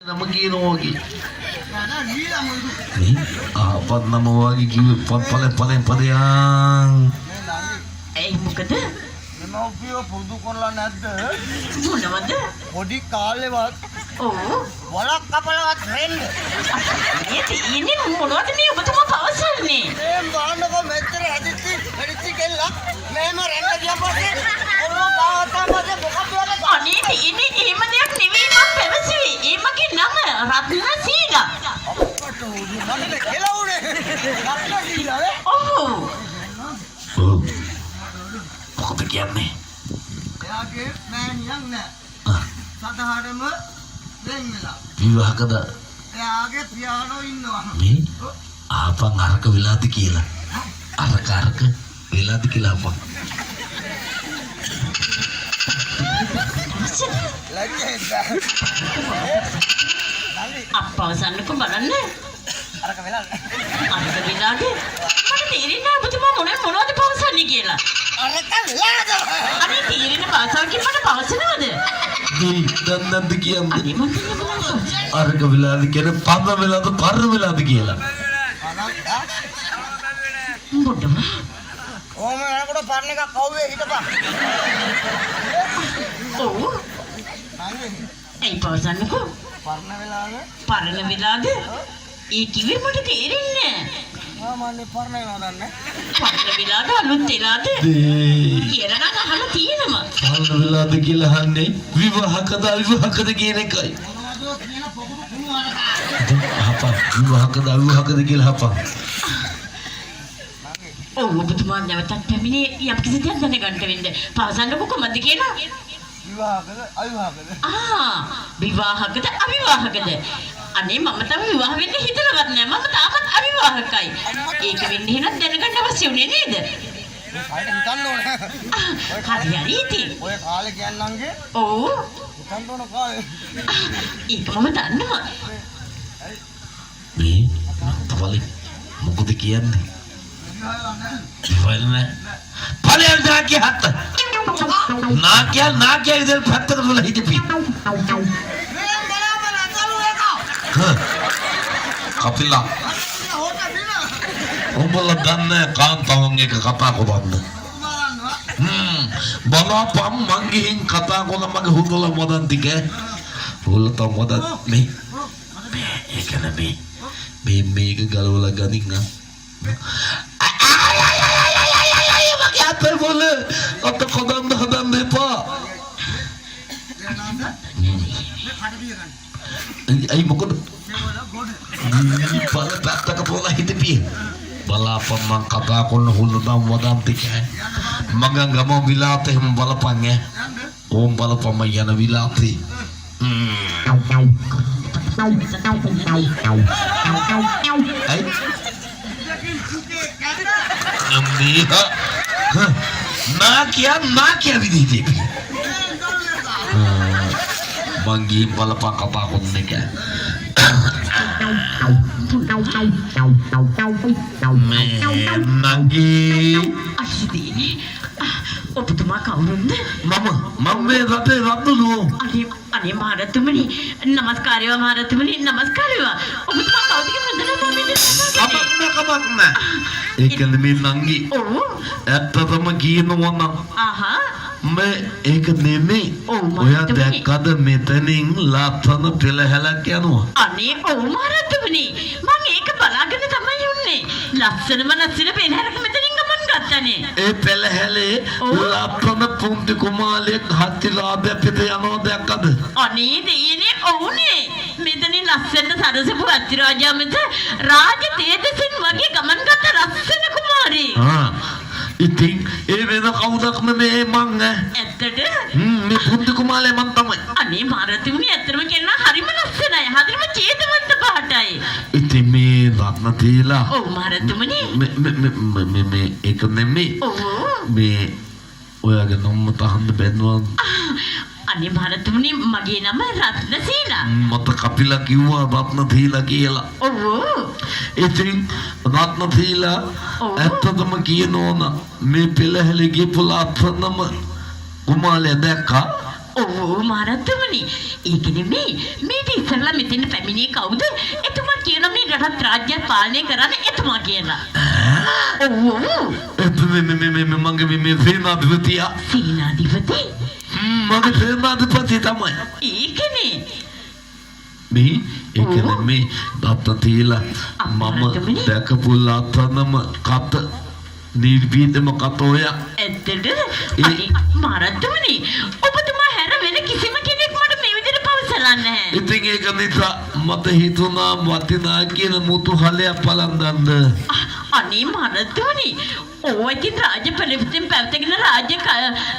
Namagi Nogi. Apa nama lagi kiwi paling yang. මොකද? නෝපිය පුදු කරලා නැද්ද? මොනවද? පොඩි කාලේවත් ඔව්. වලක් කපලවත් වෙන්න. ඉන්නේ මොනවද මේ ඔබතුමා පවසන්නේ? මේ බාන්නකො මෙච්චර හැදිච්චි කෙල්ලක් මේම රැන්න ගියා පස්සේ ඔළුව පාවත්තා පස්සේ මොකද වෙන්නේ? අනේ ඉන්නේ එහෙම දෙයක් නෙවෙයි මම පැවසුවේ. ඒ මගේ නම රත්න සීලා. අපට උඩු මන්නේ කෙලවුනේ. රත්න සීලා නේ? ඔව්. Apa කියන්නේ? එයාගේ මෑණියක් නෑ. සතහරම වෙන් වෙලා. විවාහකද? එයාගේ පියානෝ ඉන්නවා. මේ ආපන් අරක වෙලාද කියලා. අරක වෙලාද කියලා ආපන්. ලැජ්ජෙන්ද? අපවසන්නකො බලන්න. අරක වෙලා. අරක විලාද? මට තේරෙන්නේ නැහැ ඔබතුමා මොනවද පවසන්නේ කියලා. අරක වෙලාද? අනේ තීරණ භාෂාවකින් මට පවසනවද? දන්නන්ද කියන්නේ? අනේ මම කියන්නේ අරක වෙලාද කියන පද වෙලාද පර වෙලාද කියලා. මොඩම. ඕම යනකොට පරණ එකක් කවුවේ හිටපන්. ඔව්. ඒ පවසන්නකො. පරණ වෙලාද? පරණ වෙලාද? ඒ කිව්වේ මට තේරෙන්නේ නැහැ. මන්නේ පරණ වෙනවා දන්නේ. පරණ වෙලාද අලුත් වෙලාද? කියලා නම් අහලා තියෙනවා. පරණ වෙලාද කියලා අහන්නේ විවාහකද කියන එකයි. මොනවද කියන පොකුරු කුණු අරකා. අපා විවාහකද කියලා අපා. ඔව් ඔබතුමා නැවතත් පැමිණේ යම්කිසි දෙයක් දැනගන්න වෙන්න. පවසන්නකො කොහමද කියලා? විවාහකද අවිවාහකද? විවාහකද අවිවාහකද? අනේ මම තම විවාහ වෙන්න හිතලවත් නෑ. මම තාමත් අවිවාහකයි. ඒක වෙන්නේ එහෙනම් දැනගන්න අවශ්‍ය උනේ නේද? මේ කාලේ හිතන්න ඕනේ. හරි ඉතින්. ඔය කාලේ කියන්නන්ගේ ඔව්. හිතන්න ඕන කාලේ. ඒක මම දන්නවා. මේ තවලි මොකද කියන්නේ? විවාහ නෑ. ඵලයන් දාකිය හත්ත. නාකිය ඉතින් පැත්තකට දුවලා හිටපි. Kapila. Umbala danne kaantawan එක කතා කරන්න. බලපම් මං ගිහින් කතා කරන මගේ හුදල මොදන් ටික. හුදලට මොදන් මේ ඒක නෙමෙයි. මේක ගලවලා ගනින්න. මගේ අතේ බොල අත කොදන්න හදන්න එපා. අයි මොකද? බල පැත්තක පොලා හිටපිය. බලාපන් මං කතා කරන හුල්ලදම් වදම් ටික. මගන් ගම විලාතේ හැම බලපන් ඈ. ඕම් බලපන් මම යන විලාතේ. අයි නම්බියා නාකිය විදිහට. මං ගිහින් බලපන් කතා කරන එක. Nagi අශ්විනී ඔබතුමා කවුරුන්ද? මම මේ රටේ රත්නලු. අනේ මහරතුමනි නමස්කාරය මහරතුමනි නමස්කාරය. ඔබතුමා කවුද කියලා කමක් නෑ. ඒක නෙමෙයි නංගි. ඔව්. ඇත්තටම කියනවා නම් මේ ඒක නෙමෙයි. ඔයා දැක්කද මෙතනින් ලස්සන පෙළහැලක් යනවා. අනේ ඔව් මහරතුමනි මම ඒක බලාගෙන තමයි යන්නේ. ලස්සනම පෙළහැලක් මෙතනින් ගමන් ගත්තනේ. ඒ පෙළහැලේ ලස්සන පුංචි කුමාරයෙක් හත්තිලාභය පිට යනවා දැක්කද? අනේ දෙයනේ ඔව්නේ. මෙතනින් ලස්සන සරසපු අතිරාජාමත රාජ තේජසින් වගේ ගමන් ගත්ත ලස්සන කුමාරී. ඉතින් ඒ වෙන කවුදක් නෙමේ මං ඇත්තට? මේ පුංචි කුමාරයා මං තමයි. අනේ මහරතුමනි ඇත්තම කියනවා හරිම ලස්සනයි. හරිම චේතවන්ත පාටයි. ඉතින් මේ රත්න තීලා. ඔව් මහරතුමනි. මේ ඒක නෙමෙයි. ඔව්. මේ ඔයාගේ නම තහන්න බැන්නවා. අනේ මහරතුමනි මගේ නම රත්නසීලා. මට කපිලා කිව්වා රත්නසීලා කියලා. ඔව්. ඉතින් රත්නසීලා ඇත්තටම කියනෝන මේ පෙළහැලේ ගිහපු ලස්සනම කුමාරයා දැක්කා. ඕ මහරජතුමනි ඒක නෙමෙයි මේ ඉස්සරලා මෙතන පැමිණියේ කවුද එතුමා කියන මේ රටත් රාජ්‍යය පාලනය කරන්නේ එතුමා කියලා ඔව් මගේ සේනාධිපතිය සේනාධිපති මගේ සේනාධිපති තමයි ඒකනේ මේ ඒකනේ මේ දත්ත තියලා මම දැකපු ලතනම කත නිර්වීදම කතෝය ඇත්තද අනේ මහරජතුමනි ඔබතුමා හැර වෙන කිසිම කෙනෙක් මට මේ විදිහට පවසලා නැහැ ඉතින් ඒක නිසා මට හිතුණා වටිනා කියන මුතුහලය පලන්දන්න අනේ මහරජතුමනි ඕවා ඉතින් රාජ්‍ය පරිවිතෙන් පැවතගෙන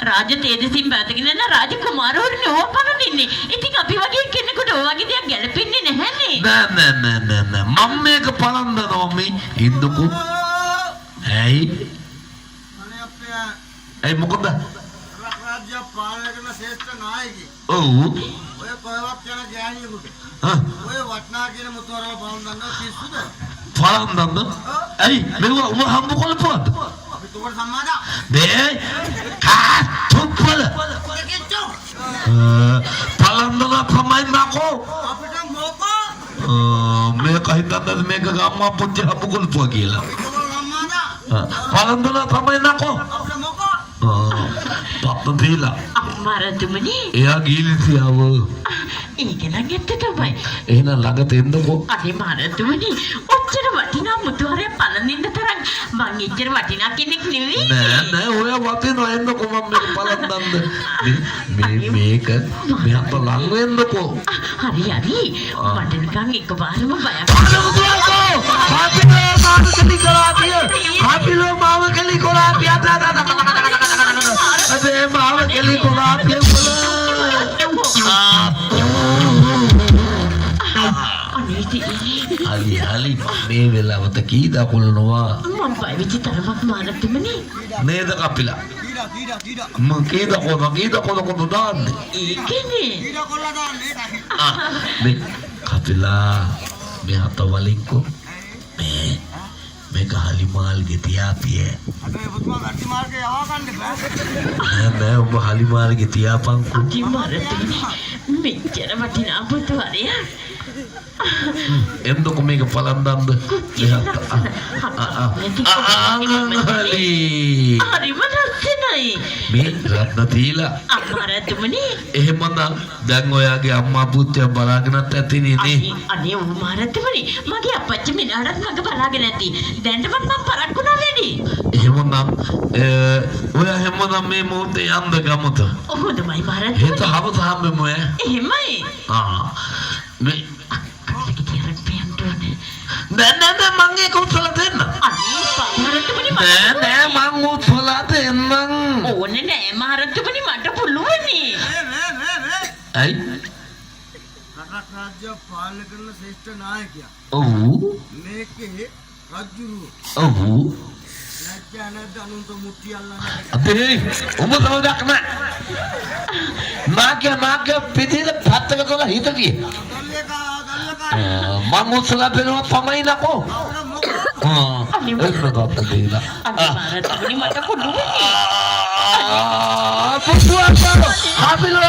රාජ්‍ය තේජසින් පැවතගෙන යන රාජකුමාරවරුනේ ඕවා පනදින්නේ ඉතින් අපි වගේ කෙනෙකුට ඕවා වගේ දෙයක් ගැලපෙන්නේ නැහැනේ නෑ මම මේක පලන්දනවා මේ ඉන්නකෝ ඇයි මොකද රාජ්‍ය පාලනය කරන ශ්‍රේෂ්ඨ නායකයෙක්. ඔව් ඔය කොහෙවත් යන ගෑණියෙකුට. ඔය වටනා කියන මුතුවරල බලන් පිස්සුද? පලන්දන්න ඇයි මෙව උඹ හම්බ කොල්ලපුවද අපි තුමට සම්මාදා. නේ කාතුප්පල පලන්දන තමයි නකෝ අපිට මොකෝ? මේක හිතන්නද මේක ගම්මා පුංචි හම්බ කොල්ලපුවා කියලා තුමට සම්මාදා. පලන්දන තමයි නකෝ අපිට මොකෝ? පත්ත තියලා මහරජතුමනි එයා ගීලිසියාව ඒක නම් ඇත්ත තමයි එහෙනම් ළඟට එන්නකෝ අනේ මහරජතුමනි ඔච්චර වටිනා මුතුහරය පළඳින්න තරම් මං එච්චර වටිනා කෙනෙක් නෙවෙයි නෑ ඔය වටිනවා එන්නකෝ මම මේක පලන්දන්න මේක මෙහත් ලඟ වෙන්නකෝ හරි මට නිකන් එකපාරම බයක් හලි මේ වෙලාවට කී දකුලනවා මම බය වෙච්ච තරමක් මහරජතුමනි නේද කපිලා දීඩා. මම කී දකුල කොහොමද දාන්නේ ඒකනේ දීඩා කොල්ලා දාන්නේ ඒකයි. මේ කපිලා මේ හත වලින්කෝ මේ ගහලි මාල්ගේ තියාපිය අපේ පුතුමා ගටි මාර්ගේ යවා ගන්න බෑ. නෑ ඔබ හලි මාල්ගේ තියාපන්කෝ අති මහරජතුමනි මෙච්චර වටිනා මුතුහරය ఎందుకు మీకు పొలం దందు මේ රත්න තීලා මහරජතුමනි එහෙමනම් දැන් ඔයාගේ අම්මා පුත්‍ය බලාගෙනත් ඇතිනේ නේ අනේ ඔව් මහරජතුමනි මගේ අපච්චි මිනාරත් මග බලාගෙන ඇති දැන්ටමත් මම පරක්කුණා වැඩි එහෙමනම් ඔයා හැමෝටම මේ මොහොතේ යන්න ගමුද හොඳයි මහරජතුමනි හිත හවස හම්බෙමු එහෙමයි මේ නෑ මං ඒක උත්සලා දෙන්න අනේ මහරජතුමනි නෑ මං උත්සලා දෙන්නම් ඕනේ නෑ මහරජතුමනි මට පුළුවන්නේ ඇයි රටක් රාජ්‍ය පාලනය කරන ශ්‍රේෂ්ඨ නායකයා. ඔව් මේකේ රජුරු ඔව් ලැජ්ජා නැද්ද අනුන්ට මුට්ටි අල්ලන්නේ? අපේ උඹ තවදක් නෑ මාගේ පිටිල පත්තක කොල හිතතිය ගල්ලකා මං උත්සලා දෙනවා තමයි නකෝ ඒක ගත්ත දෙලා මහරජතුමනි මට පුළුවන්නේ පුතුවා හාපිලෝ